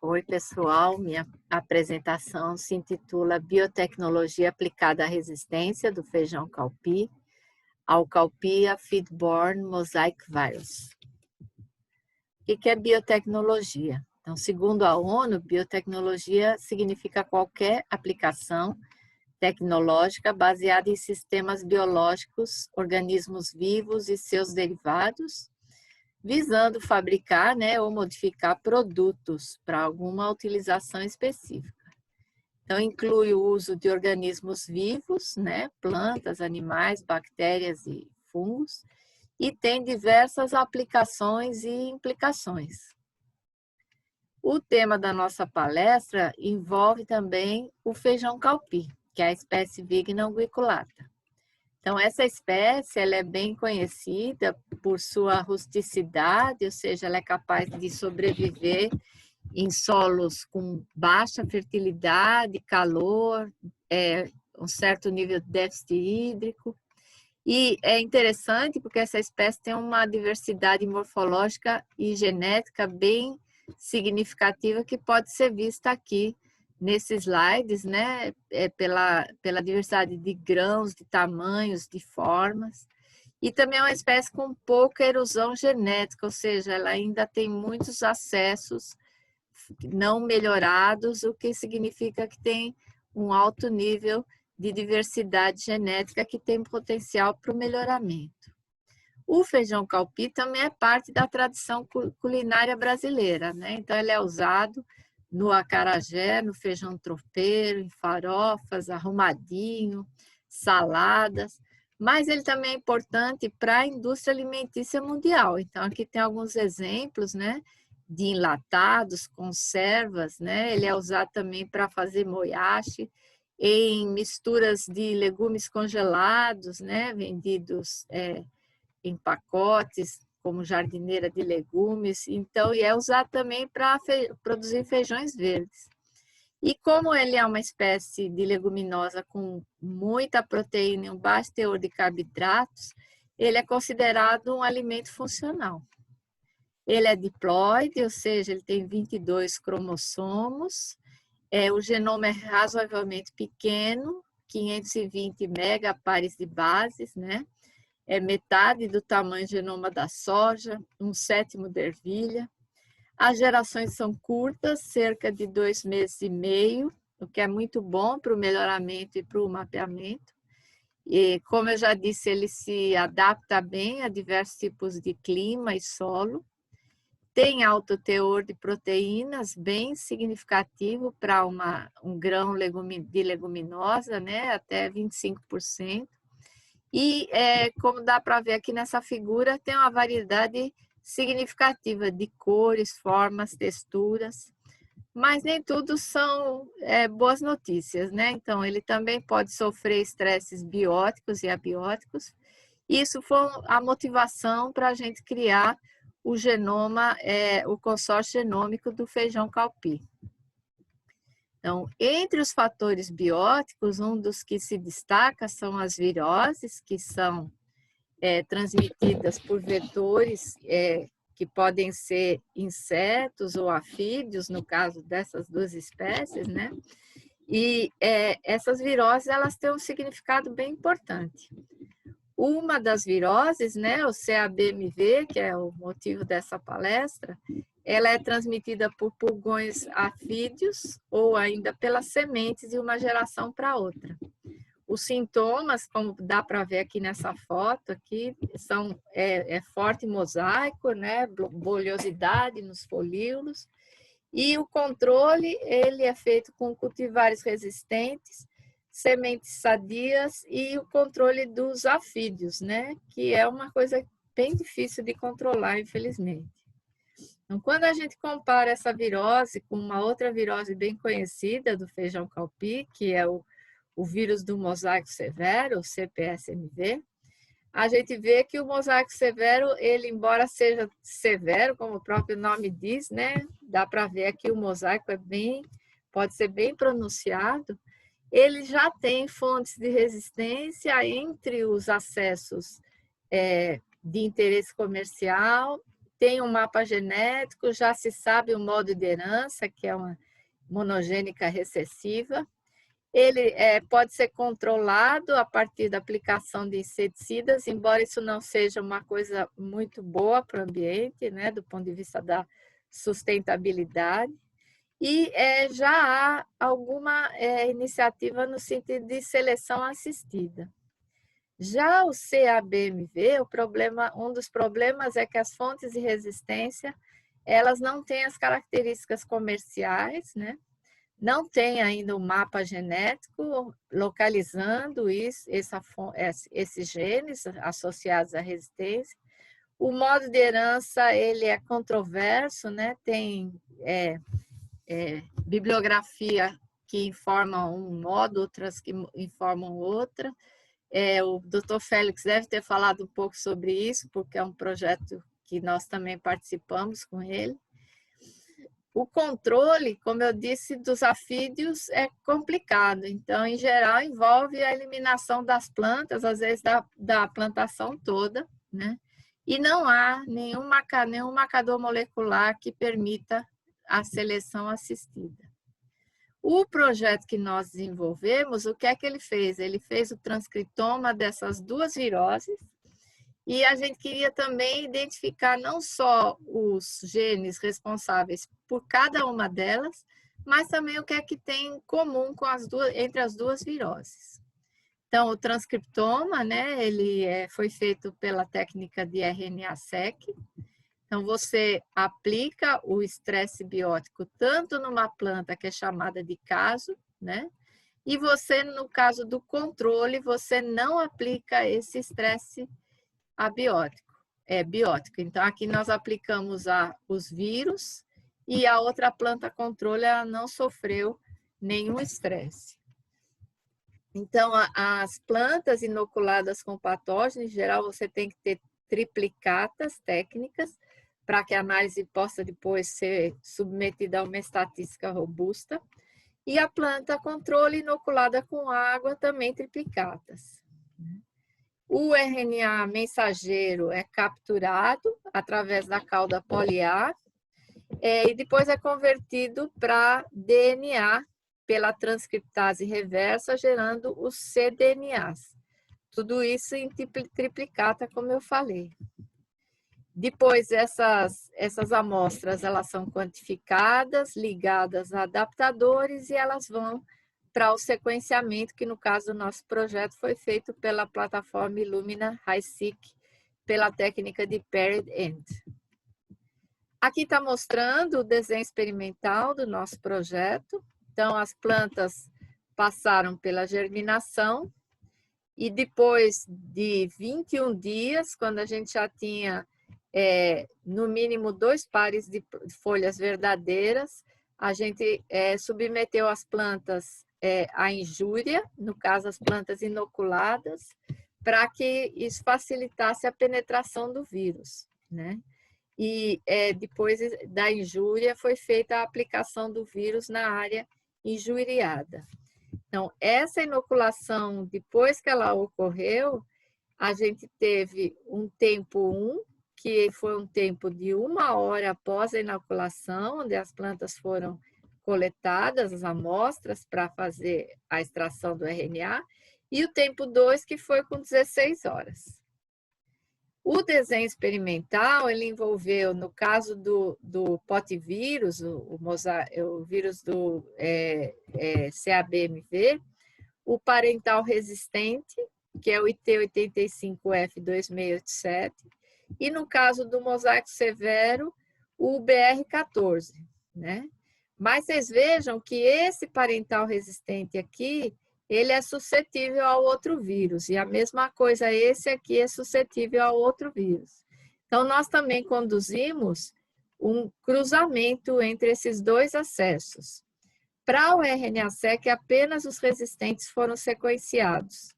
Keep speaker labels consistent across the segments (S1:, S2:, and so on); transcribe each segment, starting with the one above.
S1: Oi, pessoal. Minha apresentação se intitula Biotecnologia aplicada à resistência do feijão caupi ao Cowpea Feed-Borne Mosaic Virus. O que é biotecnologia? Então, segundo a ONU, biotecnologia significa qualquer aplicação tecnológica baseada em sistemas biológicos, organismos vivos e seus derivados, visando fabricar, ou modificar produtos para alguma utilização específica. Então, inclui o uso de organismos vivos, plantas, animais, bactérias e fungos, e tem diversas aplicações e implicações. O tema da nossa palestra envolve também o feijão caupi, que é a espécie Vigna unguiculata. Então, essa espécie ela é bem conhecida por sua rusticidade, ou seja, ela é capaz de sobreviver em solos com baixa fertilidade, calor, um certo nível de déficit hídrico. E é interessante porque essa espécie tem uma diversidade morfológica e genética bem significativa que pode ser vista aqui nesses slides, pela diversidade de grãos, de tamanhos, de formas. E também é uma espécie com pouca erosão genética, ou seja, ela ainda tem muitos acessos não melhorados, o que significa que tem um alto nível de diversidade genética que tem potencial para o melhoramento. O feijão caupi também é parte da tradição culinária brasileira, Então, ele é usado no acarajé, no feijão tropeiro, em farofas, arrumadinho, saladas, mas ele também é importante para a indústria alimentícia mundial. Então, aqui tem alguns exemplos, de enlatados, conservas, Ele é usado também para fazer moyashi, em misturas de legumes congelados, vendidos em pacotes, como jardineira de legumes. Então, e é usado também para produzir feijões verdes. E como ele é uma espécie de leguminosa com muita proteína e um baixo teor de carboidratos, ele é considerado um alimento funcional. Ele é diploide, ou seja, ele tem 22 cromossomos, o genoma é razoavelmente pequeno, 520 megapares de bases, É metade do tamanho do genoma da soja, 1/7 da ervilha. As gerações são curtas, cerca de 2 meses e meio, o que é muito bom para o melhoramento e para o mapeamento. E, como eu já disse, ele se adapta bem a diversos tipos de clima e solo. Tem alto teor de proteínas, bem significativo para um grão de leguminosa, até 25%. E, como dá para ver aqui nessa figura, tem uma variedade significativa de cores, formas, texturas, mas nem tudo são boas notícias, Então, ele também pode sofrer estresses bióticos e abióticos. Isso foi a motivação para a gente criar o genoma, o consórcio genômico do feijão caupi. Então, entre os fatores bióticos, um dos que se destaca são as viroses, que são transmitidas por vetores que podem ser insetos ou anfíbios, no caso dessas duas espécies, E essas viroses, elas têm um significado bem importante. Uma das viroses, o CABMV, que é o motivo dessa palestra, ela é transmitida por pulgões afídeos ou ainda pelas sementes de uma geração para outra. Os sintomas, como dá para ver aqui nessa foto, aqui, são forte mosaico, bolhosidade nos folíolos, e o controle ele é feito com cultivares resistentes, sementes sadias e o controle dos afídeos, que é uma coisa bem difícil de controlar, infelizmente. Então, quando a gente compara essa virose com uma outra virose bem conhecida do feijão caupi, que é o vírus do mosaico severo, o CPSMV, a gente vê que o mosaico severo, ele, embora seja severo, como o próprio nome diz, dá para ver aqui o mosaico pode ser bem pronunciado. Ele já tem fontes de resistência entre os acessos de interesse comercial, tem um mapa genético, já se sabe o modo de herança, que é uma monogênica recessiva. Ele pode ser controlado a partir da aplicação de inseticidas, embora isso não seja uma coisa muito boa para o ambiente, né, do ponto de vista da sustentabilidade. E já há alguma iniciativa no sentido de seleção assistida. Já o CABMV, um dos problemas é que as fontes de resistência, elas não têm as características comerciais, né? Não tem ainda um mapa genético localizando esses genes associados à resistência. O modo de herança ele é controverso, né? Tem bibliografia que informa um modo, outras que informam outra. O Dr. Félix deve ter falado um pouco sobre isso, porque é um projeto que nós também participamos com ele. O controle, como eu disse, dos afídeos é complicado. Então, em geral, envolve a eliminação das plantas, às vezes da plantação toda, né? E não há nenhum marcador molecular que permita a seleção assistida. O projeto que nós desenvolvemos, o que é que ele fez? Ele fez o transcriptoma dessas duas viroses e a gente queria também identificar não só os genes responsáveis por cada uma delas, mas também o que é que tem em comum com entre as duas viroses. Então, o transcriptoma, né, ele foi feito pela técnica de RNA-seq. Então, você aplica o estresse biótico tanto numa planta que é chamada de caso, né? E você, no caso do controle, você não aplica esse estresse biótico. Então, aqui nós aplicamos os vírus e a outra planta controle ela não sofreu nenhum estresse. Então, as plantas inoculadas com patógenos, em geral, você tem que ter triplicatas técnicas para que a análise possa depois ser submetida a uma estatística robusta. E a planta controle inoculada com água, também triplicatas. O RNA mensageiro é capturado através da cauda poliar e depois é convertido para DNA pela transcriptase reversa, gerando os cDNAs. Tudo isso em triplicata, como eu falei. Depois, essas amostras elas são quantificadas, ligadas a adaptadores e elas vão para o sequenciamento, que no caso do nosso projeto foi feito pela plataforma Illumina HiSeq, pela técnica de paired end. Aqui está mostrando o desenho experimental do nosso projeto. Então, as plantas passaram pela germinação e depois de 21 dias, quando a gente já tinha no mínimo 2 pares de folhas verdadeiras, a gente submeteu as plantas à injúria, no caso as plantas inoculadas, para que isso facilitasse a penetração do vírus, né? E depois da injúria foi feita a aplicação do vírus na área injuriada. Então, essa inoculação, depois que ela ocorreu, a gente teve um tempo 1, que foi um tempo de 1 hora após a inoculação, onde as plantas foram coletadas, as amostras, para fazer a extração do RNA, e o tempo 2, que foi com 16 horas. O desenho experimental, ele envolveu, no caso do potivírus, o vírus do CABMV, o parental resistente, que é o IT85F2687, e no caso do mosaico severo, o BR14, né? Mas vocês vejam que esse parental resistente aqui, ele é suscetível ao outro vírus, e a mesma coisa, esse aqui é suscetível ao outro vírus. Então, nós também conduzimos um cruzamento entre esses dois acessos. Para o RNA-seq, apenas os resistentes foram sequenciados.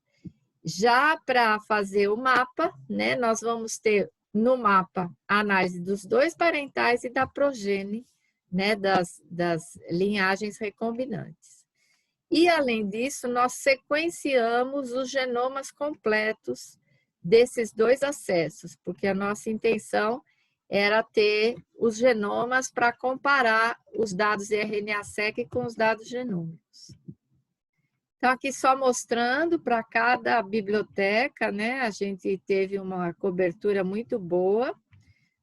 S1: Já para fazer o mapa, né, nós vamos ter no mapa a análise dos 2 parentais e da progênie, né, das linhagens recombinantes. E, além disso, nós sequenciamos os genomas completos desses 2 acessos, porque a nossa intenção era ter os genomas para comparar os dados RNA-seq com os dados genômicos. Então, aqui só mostrando para cada biblioteca, né? A gente teve uma cobertura muito boa.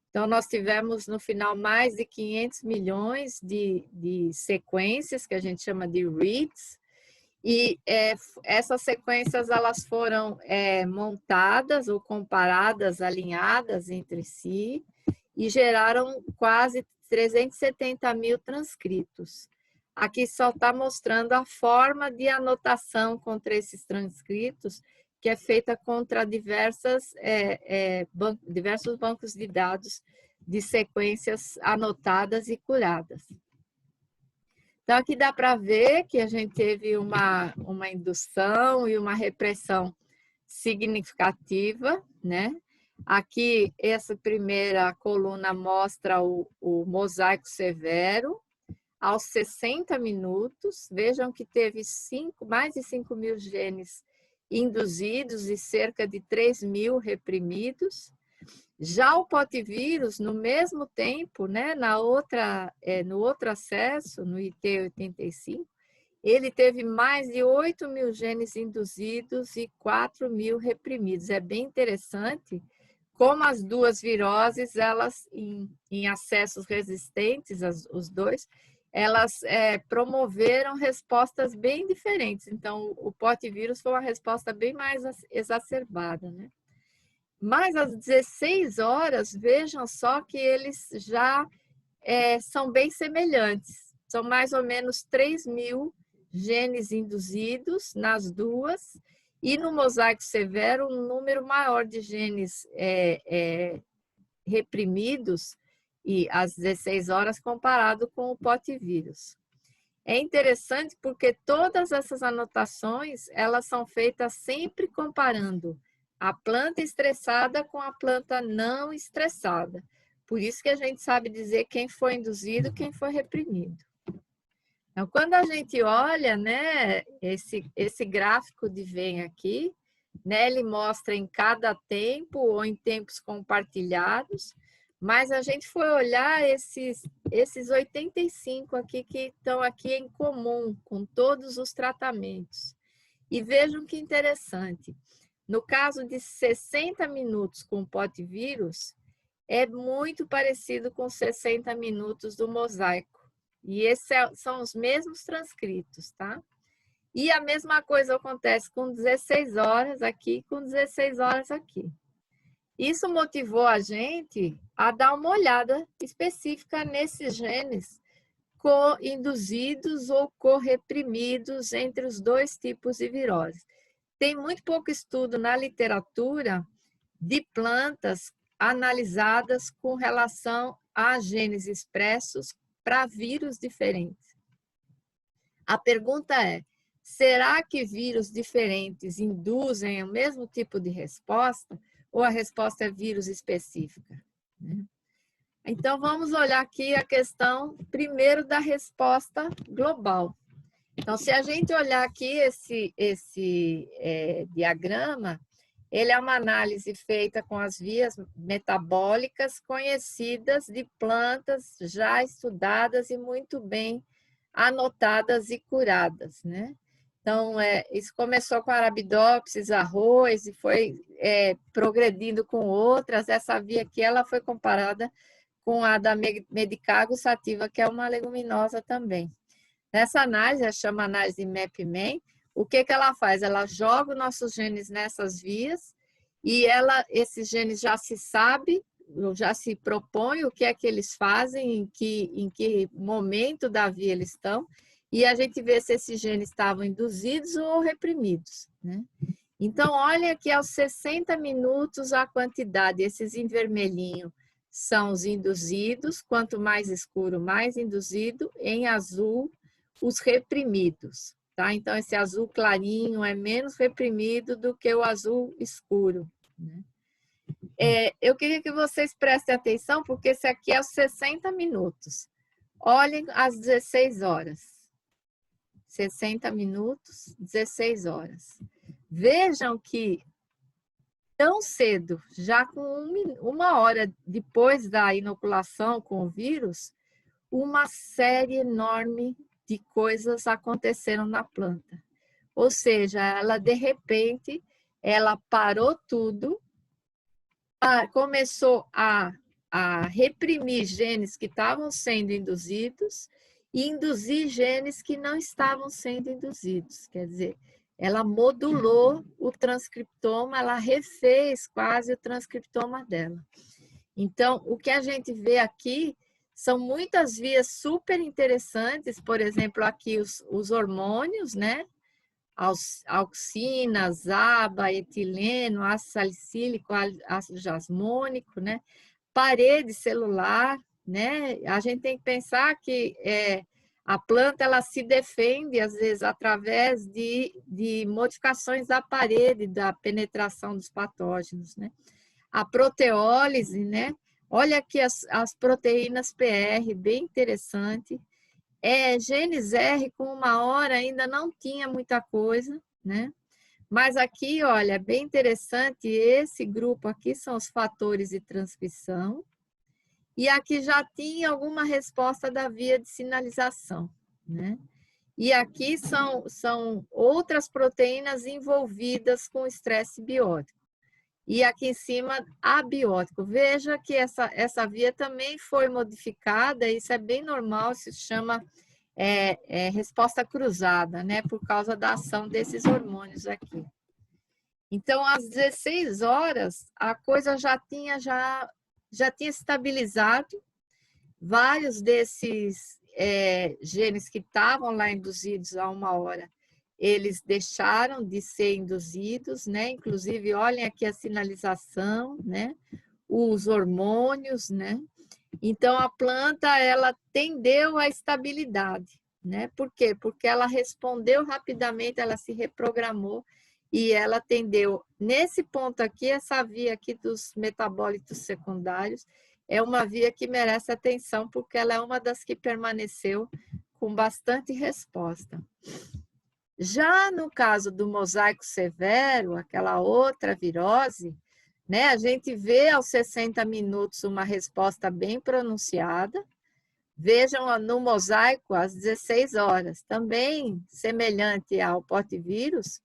S1: Então, nós tivemos, no final, mais de 500 milhões de sequências, que a gente chama de reads, e essas sequências elas foram montadas ou comparadas, alinhadas entre si, e geraram quase 370 mil transcritos. Aqui só está mostrando a forma de anotação contra esses transcritos, que é feita contra diversos bancos de dados de sequências anotadas e curadas. Então, aqui dá para ver que a gente teve uma indução e uma repressão significativa, né? Aqui, essa primeira coluna mostra o mosaico severo aos 60 minutos. Vejam que teve mais de 5 mil genes induzidos e cerca de 3 mil reprimidos. Já o potivírus, no mesmo tempo, né, no outro acesso, no IT85, ele teve mais de 8 mil genes induzidos e 4 mil reprimidos. É bem interessante como as duas viroses, elas, em acessos resistentes, os dois, elas promoveram respostas bem diferentes. Então, o potivírus foi uma resposta bem mais exacerbada, né? Mas às 16 horas, vejam só que eles já são bem semelhantes. São mais ou menos 3 mil genes induzidos nas duas, e no mosaico severo, um número maior de genes reprimidos e às 16 horas comparado com o potivírus. É interessante porque todas essas anotações, elas são feitas sempre comparando a planta estressada com a planta não estressada. Por isso que a gente sabe dizer quem foi induzido, quem foi reprimido. Então, quando a gente olha, né, esse gráfico de Venn aqui, né, ele mostra em cada tempo ou em tempos compartilhados, mas a gente foi olhar esses 85 aqui que estão aqui em comum com todos os tratamentos. E vejam que interessante. No caso de 60 minutos com potivírus, é muito parecido com 60 minutos do mosaico. E esses são os mesmos transcritos, tá? E a mesma coisa acontece com 16 horas aqui e com 16 horas aqui. Isso motivou a gente a dar uma olhada específica nesses genes co-induzidos ou co-reprimidos entre os dois tipos de virose. Tem muito pouco estudo na literatura de plantas analisadas com relação a genes expressos para vírus diferentes. A pergunta é, será que vírus diferentes induzem o mesmo tipo de resposta ou a resposta é vírus específica? Então, vamos olhar aqui a questão primeiro da resposta global. Então, se a gente olhar aqui esse diagrama, ele é uma análise feita com as vias metabólicas conhecidas de plantas já estudadas e muito bem anotadas e curadas, né? Então, isso começou com Arabidopsis, arroz, e foi progredindo com outras. Essa via aqui, ela foi comparada com a da Medicago sativa, que é uma leguminosa também. Nessa análise, ela chama análise de MapMan. O que ela faz? Ela joga os nossos genes nessas vias e esses genes já se sabe, já se propõe o que é que eles fazem, em que momento da via eles estão, e a gente vê se esses genes estavam induzidos ou reprimidos, né? Então, olha aqui aos 60 minutos a quantidade, esses em vermelhinho são os induzidos, quanto mais escuro, mais induzido, em azul, os reprimidos, tá? Então, esse azul clarinho é menos reprimido do que o azul escuro, né? Eu queria que vocês prestem atenção, porque esse aqui é os 60 minutos. Olhem às 16 horas. 60 minutos, 16 horas. Vejam que tão cedo, já com uma hora depois da inoculação com o vírus, uma série enorme de coisas aconteceram na planta. Ou seja, ela de repente, ela parou tudo, começou a reprimir genes que estavam sendo induzidos e induzir genes que não estavam sendo induzidos. Quer dizer, ela modulou o transcriptoma, ela refez quase o transcriptoma dela. Então, o que a gente vê aqui são muitas vias super interessantes, por exemplo, aqui os hormônios, né? Auxina, ZABA, etileno, ácido salicílico, ácido jasmônico, né? Parede celular, né? A gente tem que pensar que a planta ela se defende, às vezes, através de modificações da parede, da penetração dos patógenos, né? A proteólise, né? Olha aqui as proteínas PR, bem interessante. Genes R com uma hora ainda não tinha muita coisa, né? Mas aqui, olha, bem interessante, esse grupo aqui são os fatores de transcrição, e aqui já tinha alguma resposta da via de sinalização, né? E aqui são outras proteínas envolvidas com estresse biótico. E aqui em cima, abiótico. Veja que essa via também foi modificada, isso é bem normal, se chama resposta cruzada, né? Por causa da ação desses hormônios aqui. Então, às 16 horas, a coisa já tinha estabilizado. Vários desses genes que estavam lá induzidos a uma hora, eles deixaram de ser induzidos, né? Inclusive, olhem aqui a sinalização, né? Os hormônios, né? Então, a planta, ela tendeu à estabilidade, né? Por quê? Porque ela respondeu rapidamente, ela se reprogramou e ela tendeu, nesse ponto aqui, essa via aqui dos metabólitos secundários, é uma via que merece atenção, porque ela é uma das que permaneceu com bastante resposta. Já no caso do mosaico severo, aquela outra virose, né, a gente vê aos 60 minutos uma resposta bem pronunciada. Vejam no mosaico às 16 horas, também semelhante ao potivírus,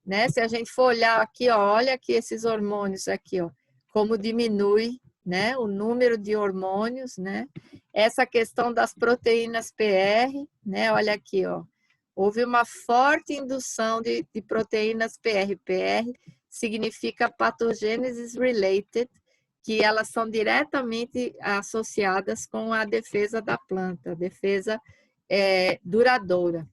S1: né? Se a gente for olhar aqui, ó, olha aqui esses hormônios aqui, ó, como diminui, né, o número de hormônios, né? Essa questão das proteínas PR, né? Olha aqui, ó. Houve uma forte indução de proteínas PR. PR significa pathogenesis related, que elas são diretamente associadas com a defesa da planta, a defesa duradoura.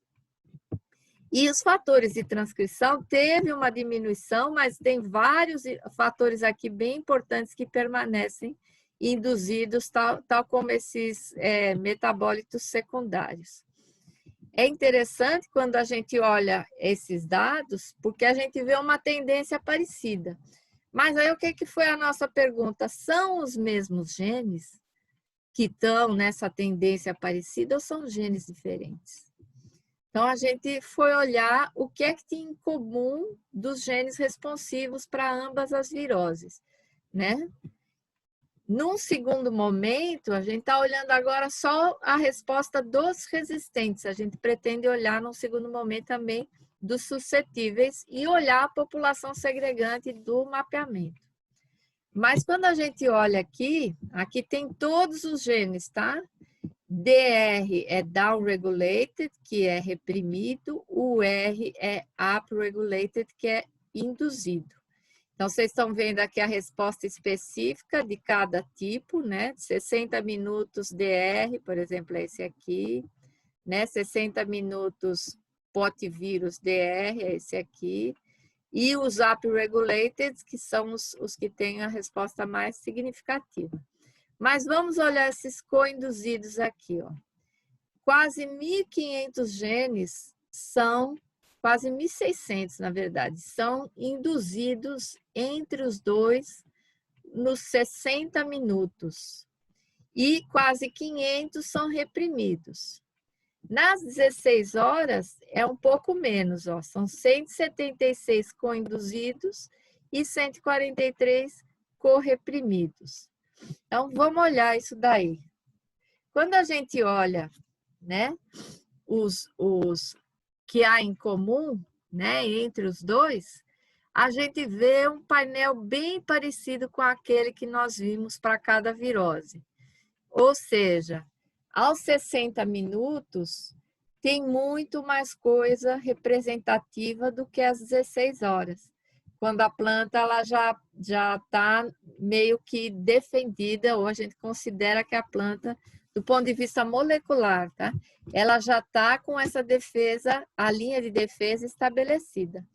S1: E os fatores de transcrição teve uma diminuição, mas tem vários fatores aqui bem importantes que permanecem induzidos, tal como esses metabólitos secundários. É interessante quando a gente olha esses dados, porque a gente vê uma tendência parecida. Mas aí o que foi a nossa pergunta? São os mesmos genes que estão nessa tendência parecida ou são genes diferentes? Então, a gente foi olhar o que é que tinha em comum dos genes responsivos para ambas as viroses, né? Num segundo momento, a gente está olhando agora só a resposta dos resistentes. A gente pretende olhar num segundo momento também dos suscetíveis e olhar a população segregante do mapeamento. Mas quando a gente olha aqui tem todos os genes, tá? DR é down-regulated, que é reprimido, o R é up-regulated, que é induzido. Então, vocês estão vendo aqui a resposta específica de cada tipo, né? 60 minutos DR, por exemplo, é esse aqui, né? 60 minutos potivírus DR, é esse aqui, e os up-regulated, que são os que têm a resposta mais significativa. Mas vamos olhar esses co-induzidos aqui, ó. Quase 1.500 genes são, quase 1.600, na verdade, são induzidos entre os dois nos 60 minutos. E quase 500 são reprimidos. Nas 16 horas, é um pouco menos, ó, são 176 co-induzidos e 143 correprimidos. Então, vamos olhar isso daí. Quando a gente olha, né, os que há em comum, né, entre os dois, a gente vê um painel bem parecido com aquele que nós vimos para cada virose. Ou seja, aos 60 minutos, tem muito mais coisa representativa do que às 16 horas, quando a planta ela já está meio que defendida, ou a gente considera que a planta, do ponto de vista molecular, tá? Ela já está com essa defesa, a linha de defesa estabelecida.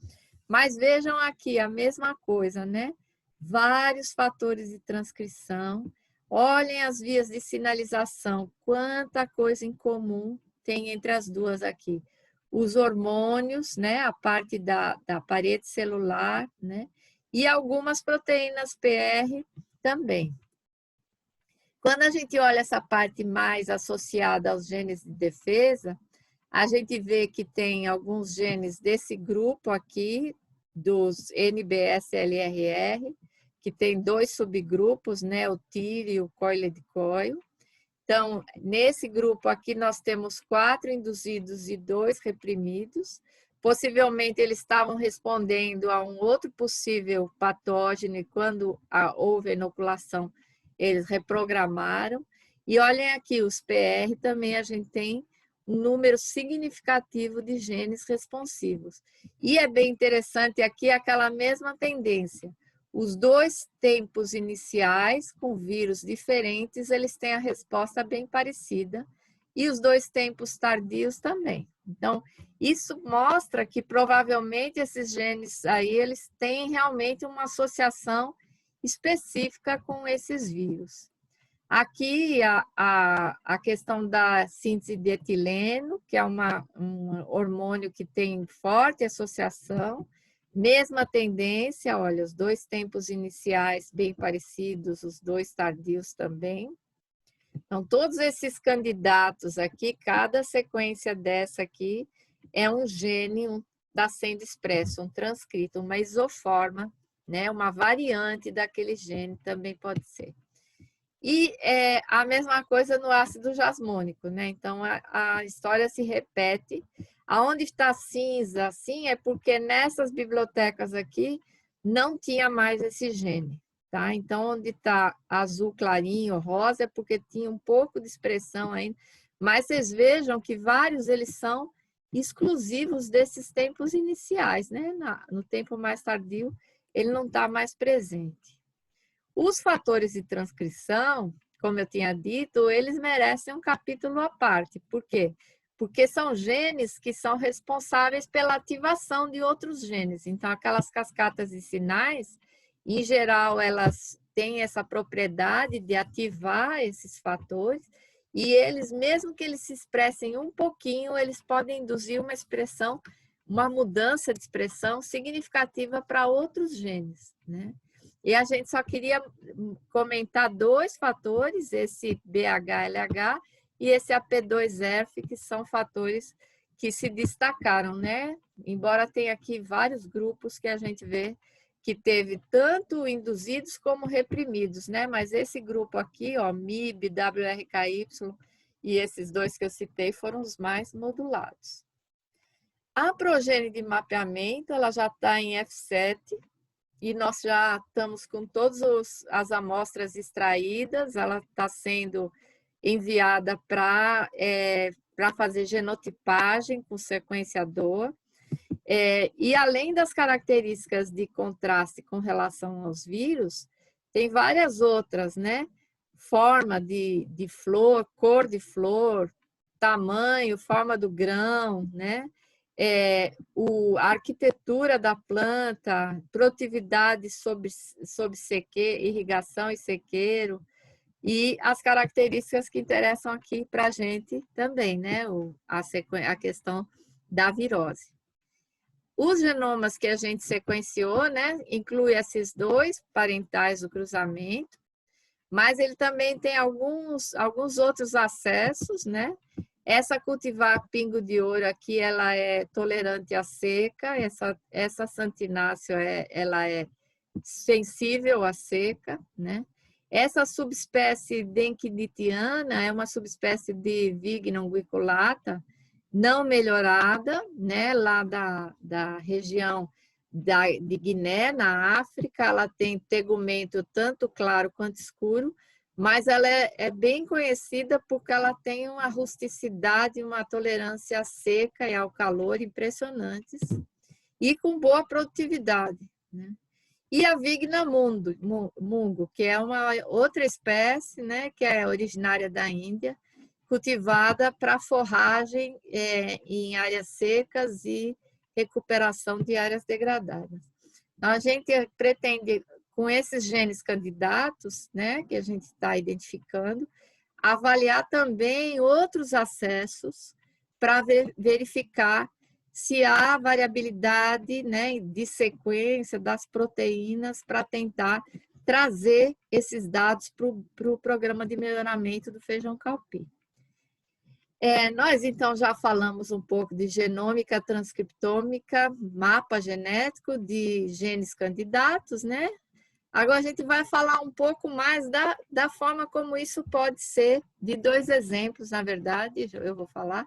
S1: Mas vejam aqui a mesma coisa, né? Vários fatores de transcrição. Olhem as vias de sinalização, quanta coisa em comum tem entre as duas aqui. Os hormônios, né? A parte da parede celular, né? E algumas proteínas PR também. Quando a gente olha essa parte mais associada aos genes de defesa, a gente vê que tem alguns genes desse grupo aqui, dos NBS-LRR, que tem 2 subgrupos, né, o TIR e o coiled coil. Então, nesse grupo aqui, nós temos 4 induzidos e 2 reprimidos. Possivelmente, eles estavam respondendo a um outro possível patógeno e quando houve inoculação, eles reprogramaram. E olhem aqui, os PR também a gente tem um número significativo de genes responsivos. E é bem interessante aqui aquela mesma tendência. Os 2 tempos iniciais, com vírus diferentes, eles têm a resposta bem parecida, e os 2 tempos tardios também. Então, isso mostra que provavelmente esses genes aí, eles têm realmente uma associação específica com esses vírus. Aqui a questão da síntese de etileno, que é um hormônio que tem forte associação, mesma tendência, olha, os 2 tempos iniciais bem parecidos, os 2 tardios também. Então, todos esses candidatos aqui, cada sequência dessa aqui é um gene, está sendo expresso, um transcrito, uma isoforma, né, uma variante daquele gene também pode ser. E a mesma coisa no ácido jasmônico, né? Então, a história se repete. Aonde está cinza, assim, é porque nessas bibliotecas aqui não tinha mais esse gene, tá? Então, onde está azul clarinho, rosa, é porque tinha um pouco de expressão ainda. Mas vocês vejam que vários, eles são exclusivos desses tempos iniciais, né? No tempo mais tardio, ele não está mais presente. Os fatores de transcrição, como eu tinha dito, eles merecem um capítulo à parte. Por quê? Porque são genes que são responsáveis pela ativação de outros genes. Então, aquelas cascatas de sinais, em geral, elas têm essa propriedade de ativar esses fatores, e eles, mesmo que eles se expressem um pouquinho, eles podem induzir uma expressão, uma mudança de expressão significativa para outros genes, né? E a gente só queria comentar 2 fatores, esse BH-LH e esse AP2F, que são fatores que se destacaram, né? Embora tenha aqui vários grupos que a gente vê que teve tanto induzidos como reprimidos, né? Mas esse grupo aqui, ó, MIB, WRKY e esses 2 que eu citei foram os mais modulados. A progênie de mapeamento, ela já está em F7, e nós já estamos com todas as amostras extraídas, ela está sendo enviada para fazer genotipagem com sequenciador. E além das características de contraste com relação aos vírus, tem várias outras, né? Forma de flor, cor de flor, tamanho, forma do grão, né? A arquitetura da planta, produtividade sobre irrigação e sequeiro, e as características que interessam aqui para a gente também, né? A questão da virose. Os genomas que a gente sequenciou, né? Inclui esses 2 parentais do cruzamento, mas ele também tem alguns outros acessos, né? Essa cultivar pingo de ouro aqui, ela é tolerante à seca, essa santináceo ela é sensível à seca, né? Essa subespécie denquiditiana é uma subespécie de Vigna unguiculata não melhorada, né? Lá da região de Guiné, na África. Ela tem tegumento tanto claro quanto escuro, mas ela é bem conhecida porque ela tem uma rusticidade, uma tolerância à seca e ao calor impressionantes e com boa produtividade, né? E a Vigna mungo, que é uma outra espécie, né, que é originária da Índia, cultivada para forragem em áreas secas e recuperação de áreas degradadas. Então, a gente pretende, com esses genes candidatos, né, que a gente está identificando, avaliar também outros acessos para verificar se há variabilidade, né, de sequência das proteínas para tentar trazer esses dados para o programa de melhoramento do feijão calpi. Nós, então, já falamos um pouco de genômica transcriptômica, mapa genético de genes candidatos, né? Agora a gente vai falar um pouco mais da forma como isso pode ser, de 2 exemplos, na verdade, eu vou falar,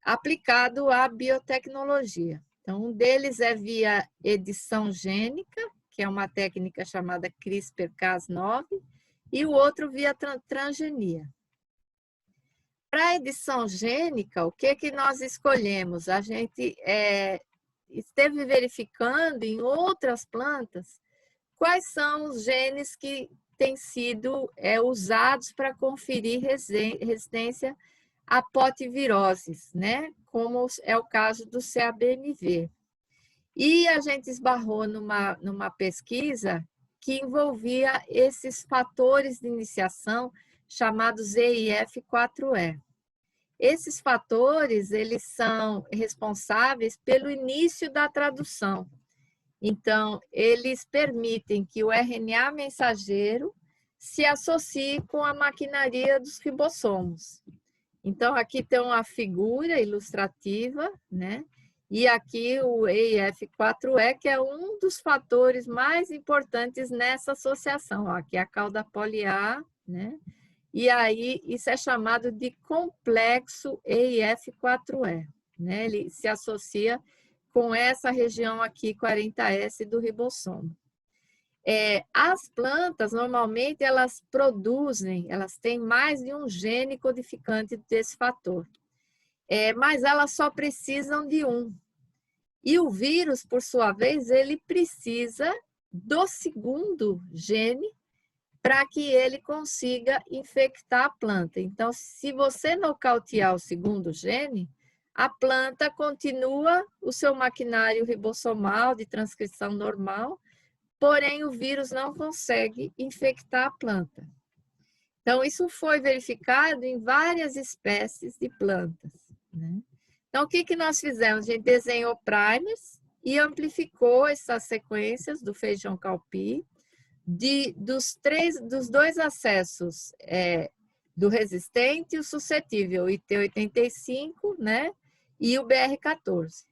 S1: aplicado à biotecnologia. Então, um deles é via edição gênica, que é uma técnica chamada CRISPR-Cas9, e o outro via transgenia. Para a edição gênica, o que nós escolhemos? A gente esteve verificando em outras plantas quais são os genes que têm sido usados para conferir resistência a potiviroses, né? Como é o caso do CABMV. E a gente esbarrou numa pesquisa que envolvia esses fatores de iniciação chamados EIF4E. Esses fatores, eles são responsáveis pelo início da tradução. Então, eles permitem que o RNA mensageiro se associe com a maquinaria dos ribossomos. Então, aqui tem uma figura ilustrativa, né? E aqui o EIF4E, que é um dos fatores mais importantes nessa associação. Ó, aqui é a cauda poli-A, né? E aí isso é chamado de complexo EIF4E, né? Ele se associa com essa região aqui, 40S do ribossomo. As plantas, normalmente, elas têm mais de um gene codificante desse fator, mas elas só precisam de um. E o vírus, por sua vez, ele precisa do segundo gene para que ele consiga infectar a planta. Então, se você nocautear o segundo gene, a planta continua o seu maquinário ribossomal de transcrição normal, porém o vírus não consegue infectar a planta. Então, isso foi verificado em várias espécies de plantas, né? Então, o que nós fizemos? A gente desenhou primers e amplificou essas sequências do feijão calpi, dos 2 acessos, do resistente e o suscetível, o IT85, né? E o BR14.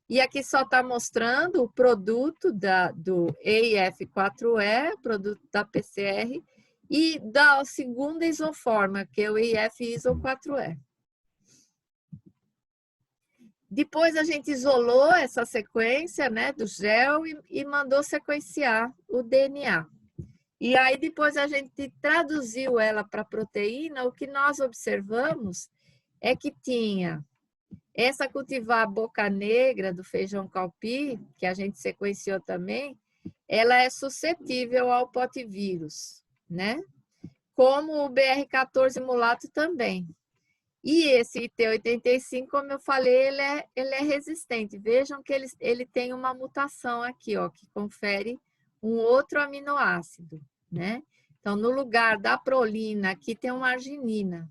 S1: E aqui só está mostrando o produto do EIF4E, produto da PCR, e da segunda isoforma, que é o EIF-ISO4E. Depois a gente isolou essa sequência, né, do gel e mandou sequenciar o DNA. E aí depois a gente traduziu ela para proteína. O que nós observamos é que tinha essa cultivar boca negra do feijão calpi, que a gente sequenciou também, ela é suscetível ao potivírus, né? Como o BR14 mulato também. E esse IT85, como eu falei, ele é resistente. Vejam que ele tem uma mutação aqui, ó, que confere um outro aminoácido, né? Então, no lugar da prolina, aqui tem uma arginina.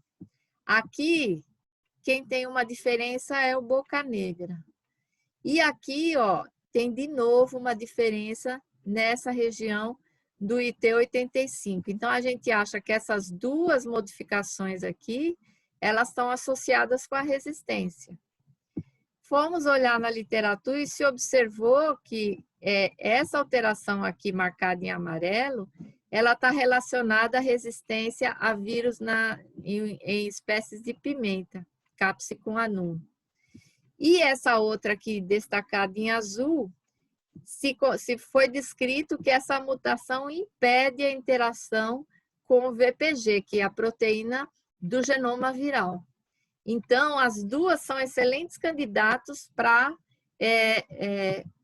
S1: Aqui, quem tem uma diferença é o boca negra. E aqui, ó, tem de novo uma diferença nessa região do IT85. Então, a gente acha que essas 2 modificações aqui, elas estão associadas com a resistência. fomos olhar na literatura e se observou que essa alteração aqui marcada em amarelo, ela está relacionada à resistência a vírus em espécies de pimenta, Capsicum annum. E essa outra aqui destacada em azul, se foi descrito que essa mutação impede a interação com o VPG, que é a proteína do genoma viral. Então, as duas são excelentes candidatos para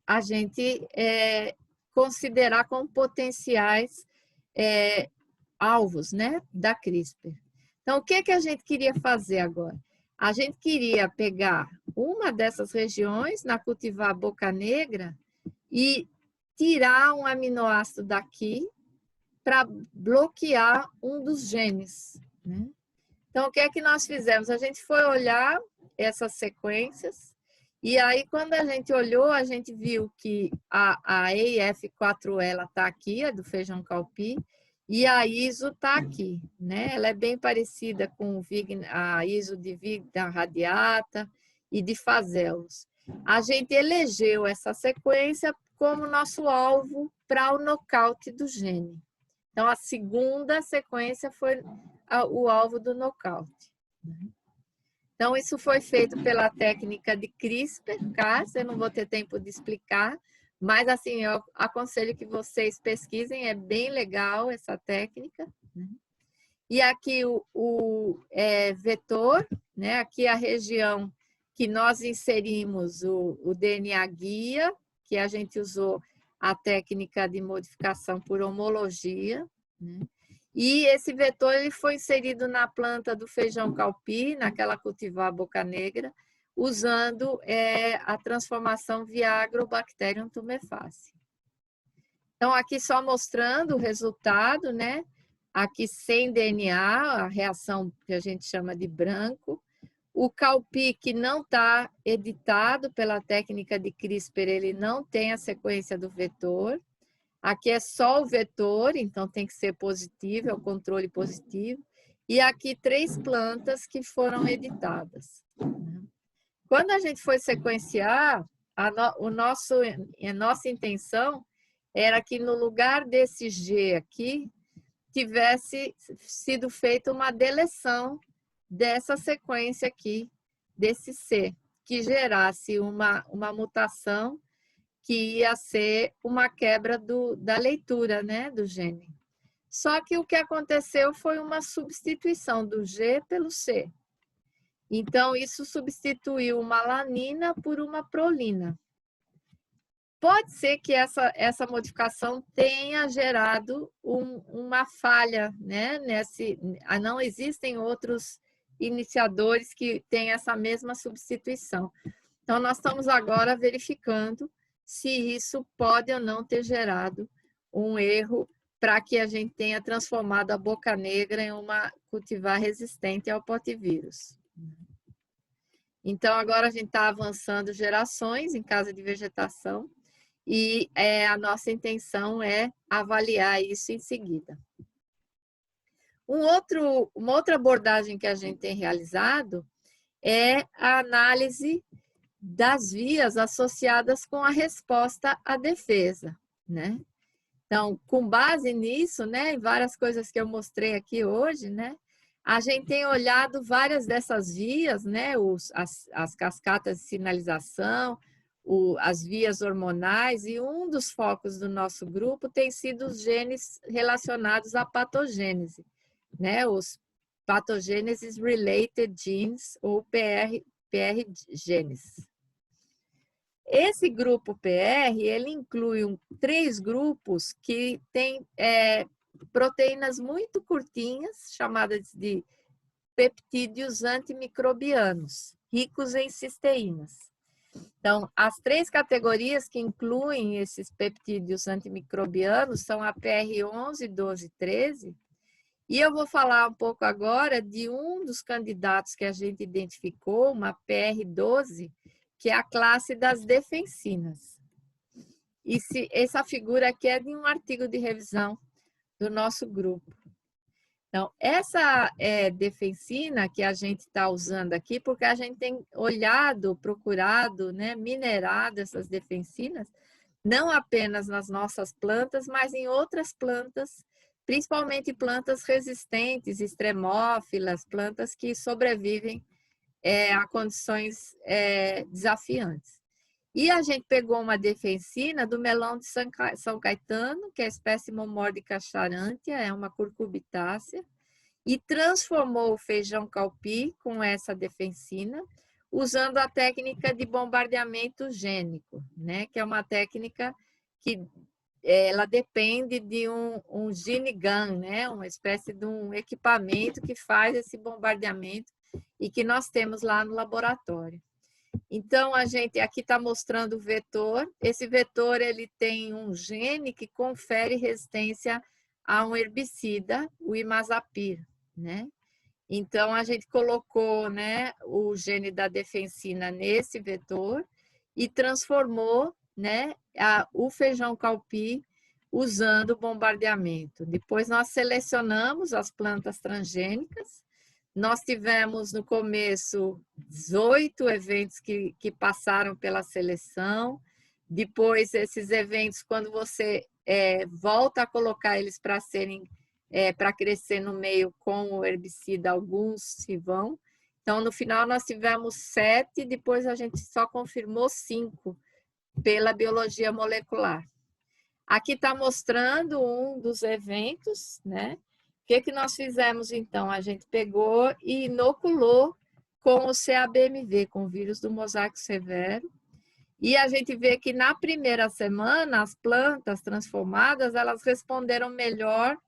S1: a gente considerar como potenciais alvos, né, da CRISPR. Então, o que a gente queria fazer agora? A gente queria pegar uma dessas regiões na cultivar boca negra e tirar um aminoácido daqui para bloquear um dos genes, né? Então, o que é que nós fizemos? A gente foi olhar essas sequências e aí, quando a gente olhou, a gente viu que a EIF4E está aqui, é do feijão calpi, e a ISO está aqui, né? Ela é bem parecida com a ISO de Vigna radiata e de Phaseolus. A gente elegeu essa sequência como nosso alvo para o nocaute do gene. Então, a segunda sequência foi o alvo do nocaute. Então, isso foi feito pela técnica de CRISPR-Cas, eu não vou ter tempo de explicar, mas, assim, eu aconselho que vocês pesquisem, é bem legal essa técnica. E aqui o vetor, né? Aqui a região que nós inserimos o DNA guia, que a gente usou a técnica de modificação por homologia, né? E esse vetor ele foi inserido na planta do feijão calpi, naquela cultivar boca negra, usando a transformação via Agrobacterium tumefaciens. Então, aqui só mostrando o resultado, né? Aqui sem DNA, a reação que a gente chama de branco. O calpi que não está editado pela técnica de CRISPR, ele não tem a sequência do vetor. Aqui é só o vetor, então tem que ser positivo, é o controle positivo. E aqui 3 plantas que foram editadas. Quando a gente foi sequenciar, a nossa intenção era que no lugar desse G aqui, tivesse sido feita uma deleção dessa sequência aqui, desse C, que gerasse uma mutação que ia ser uma quebra da leitura, né, do gene. Só que o que aconteceu foi uma substituição do G pelo C. Então, isso substituiu uma alanina por uma prolina. Pode ser que essa modificação tenha gerado uma falha, né? Não existem outros iniciadores que têm essa mesma substituição. Então, nós estamos agora verificando se isso pode ou não ter gerado um erro para que a gente tenha transformado a boca negra em uma cultivar resistente ao potivírus. Então, agora a gente está avançando gerações em casa de vegetação e a nossa intenção é avaliar isso em seguida. Uma outra abordagem que a gente tem realizado é a análise das vias associadas com a resposta à defesa, né? Então, com base nisso, né, em várias coisas que eu mostrei aqui hoje, né, a gente tem olhado várias dessas vias, né, as cascatas de sinalização, as vias hormonais, e um dos focos do nosso grupo tem sido os genes relacionados à patogênese, né, os Pathogenesis Related Genes, ou PR genes. Esse grupo PR, ele inclui 3 grupos que têm proteínas muito curtinhas, chamadas de peptídeos antimicrobianos, ricos em cisteínas. Então, as 3 categorias que incluem esses peptídeos antimicrobianos são a PR11, 12 e 13, e eu vou falar um pouco agora de um dos candidatos que a gente identificou, uma PR12, que é a classe das defensinas. E essa figura aqui é de um artigo de revisão do nosso grupo. Então, essa defensina que a gente está usando aqui, porque a gente tem olhado, procurado, né, minerado essas defensinas, não apenas nas nossas plantas, mas em outras plantas, principalmente plantas resistentes, extremófilas, plantas que sobrevivem a condições desafiantes. E a gente pegou uma defensina do melão de São Caetano, que é a espécie Momordica charantia, é uma curcubitácea, e transformou o feijão calpi com essa defensina, usando a técnica de bombardeamento gênico, né? Que é uma técnica que ela depende de um gene gun, né? Uma espécie de um equipamento que faz esse bombardeamento e que nós temos lá no laboratório. Então, a gente aqui está mostrando o vetor. Esse vetor ele tem um gene que confere resistência a um herbicida, o imazapir, né? Então, a gente colocou, né, o gene da defensina nesse vetor e transformou, né, o feijão calpi usando o bombardeamento. Depois, nós selecionamos as plantas transgênicas. Nós tivemos, no começo, 18 eventos que passaram pela seleção. Depois, esses eventos, quando você volta a colocar eles para serem para crescer no meio com o herbicida, alguns se vão. Então, no final, nós tivemos 7, depois a gente só confirmou 5 pela biologia molecular. Aqui está mostrando um dos eventos, né? O que nós fizemos, então? A gente pegou e inoculou com o CABMV, com o vírus do mosaico severo, e a gente vê que na primeira semana, as plantas transformadas, elas responderam melhor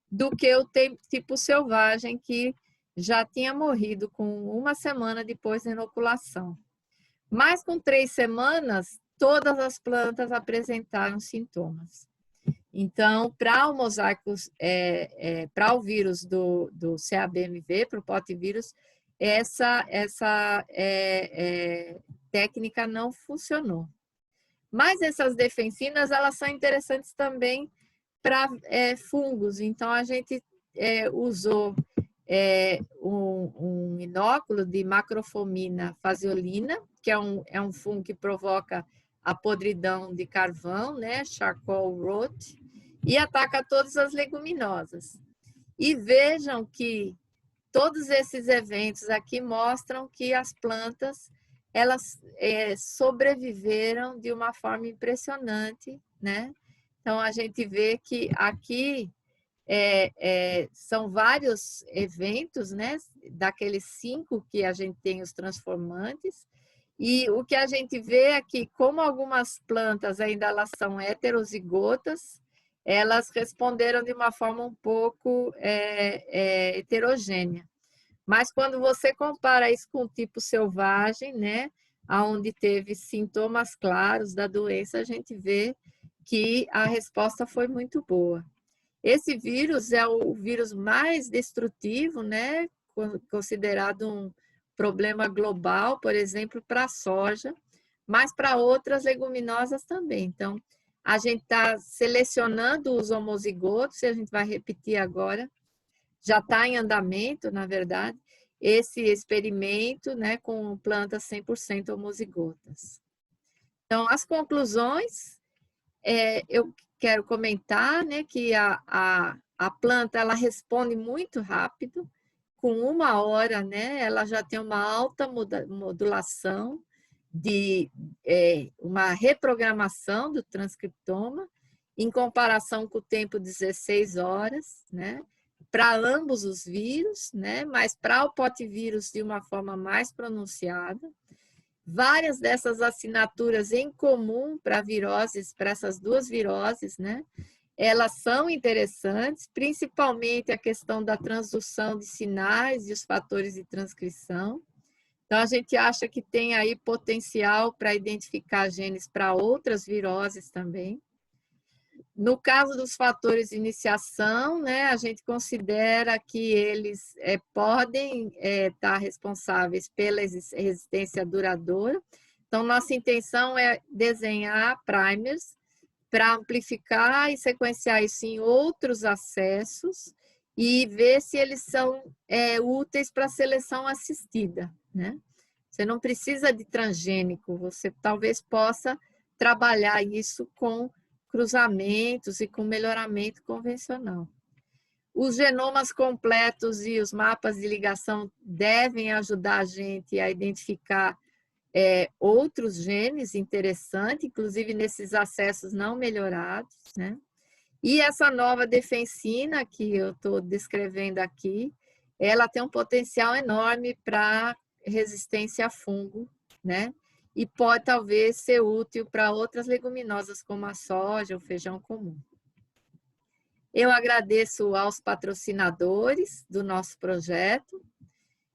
S1: do que o tipo selvagem, que já tinha morrido com 1 semana depois da inoculação. Mas com 3 semanas, todas as plantas apresentaram sintomas. Então, para o mosaico, para o vírus do CABMV, para o potivírus, essa técnica não funcionou. Mas essas defensinas, elas são interessantes também para fungos. Então, a gente usou um inóculo de macrofomina faseolina, que é um fungo que provoca a podridão de carvão, né? Charcoal rot, e ataca todas as leguminosas. E vejam que todos esses eventos aqui mostram que as plantas elas sobreviveram de uma forma impressionante, né? Então, a gente vê que aqui são vários eventos, né? Daqueles 5 que a gente tem os transformantes, e o que a gente vê é que, como algumas plantas ainda elas são heterozigotas, elas responderam de uma forma um pouco heterogênea. Mas quando você compara isso com o tipo selvagem, né, onde teve sintomas claros da doença, a gente vê que a resposta foi muito boa. Esse vírus é o vírus mais destrutivo, né, considerado um problema global, por exemplo, para a soja, mas para outras leguminosas também. Então, a gente está selecionando os homozigotos, e a gente vai repetir agora, já está em andamento, na verdade, esse experimento, né, com plantas 100% homozigotas. Então, as conclusões, eu quero comentar, né, que a planta ela responde muito rápido, com 1 hora, né, ela já tem uma alta modulação de uma reprogramação do transcriptoma, em comparação com o tempo 16 horas, né, para ambos os vírus, né, mas para o potivírus de uma forma mais pronunciada. Várias dessas assinaturas em comum para viroses, para essas 2 viroses, né? Elas são interessantes, principalmente a questão da transdução de sinais e os fatores de transcrição. Então, a gente acha que tem aí potencial para identificar genes para outras viroses também. No caso dos fatores de iniciação, né, a gente considera que eles podem estar responsáveis pela resistência duradoura. Então, nossa intenção é desenhar primers para amplificar e sequenciar isso em outros acessos e ver se eles são úteis para a seleção assistida, né? Você não precisa de transgênico, você talvez possa trabalhar isso com cruzamentos e com melhoramento convencional. Os genomas completos e os mapas de ligação devem ajudar a gente a identificar outros genes interessantes, inclusive nesses acessos não melhorados, né? E essa nova defensina que eu estou descrevendo aqui, ela tem um potencial enorme para resistência a fungo, né? E pode talvez ser útil para outras leguminosas como a soja, o feijão comum. Eu agradeço aos patrocinadores do nosso projeto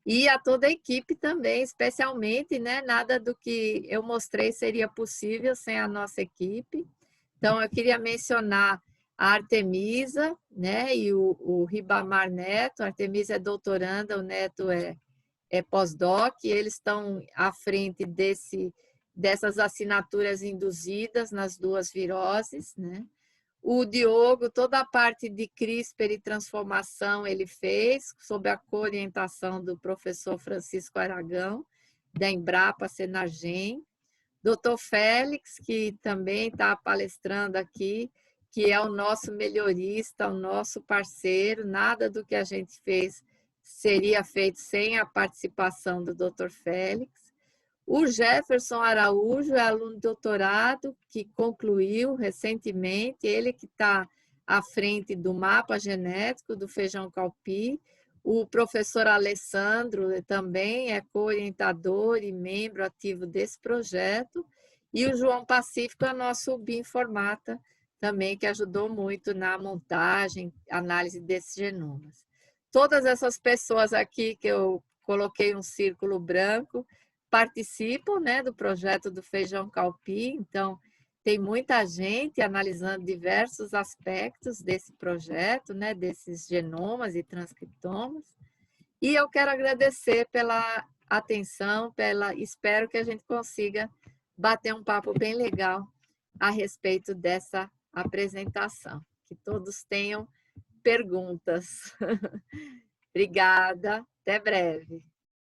S1: e a toda a equipe também, especialmente, né? Nada do que eu mostrei seria possível sem a nossa equipe. Então, eu queria mencionar a Artemisa, né? E o Ribamar Neto. A Artemisa é doutoranda, o Neto é pós-doc, e eles estão à frente dessas assinaturas induzidas nas duas viroses, né? O Diogo, toda a parte de CRISPR e transformação ele fez, sob a orientação do professor Francisco Aragão, da Embrapa Senargem. Dr. Félix, que também está palestrando aqui, que é o nosso melhorista, o nosso parceiro, nada do que a gente fez seria feito sem a participação do Dr. Félix. O Jefferson Araújo é aluno de doutorado que concluiu recentemente, ele que está à frente do mapa genético do feijão calpi. O professor Alessandro também é co-orientador e membro ativo desse projeto. E o João Pacífico é nosso bioinformata também, que ajudou muito na montagem, análise desses genomas. Todas essas pessoas aqui que eu coloquei um círculo branco, participam, né, do projeto do feijão calpi, então tem muita gente analisando diversos aspectos desse projeto, né, desses genomas e transcriptomas. E eu quero agradecer pela atenção, espero que a gente consiga bater um papo bem legal a respeito dessa apresentação. Que todos tenham perguntas. Obrigada, até breve.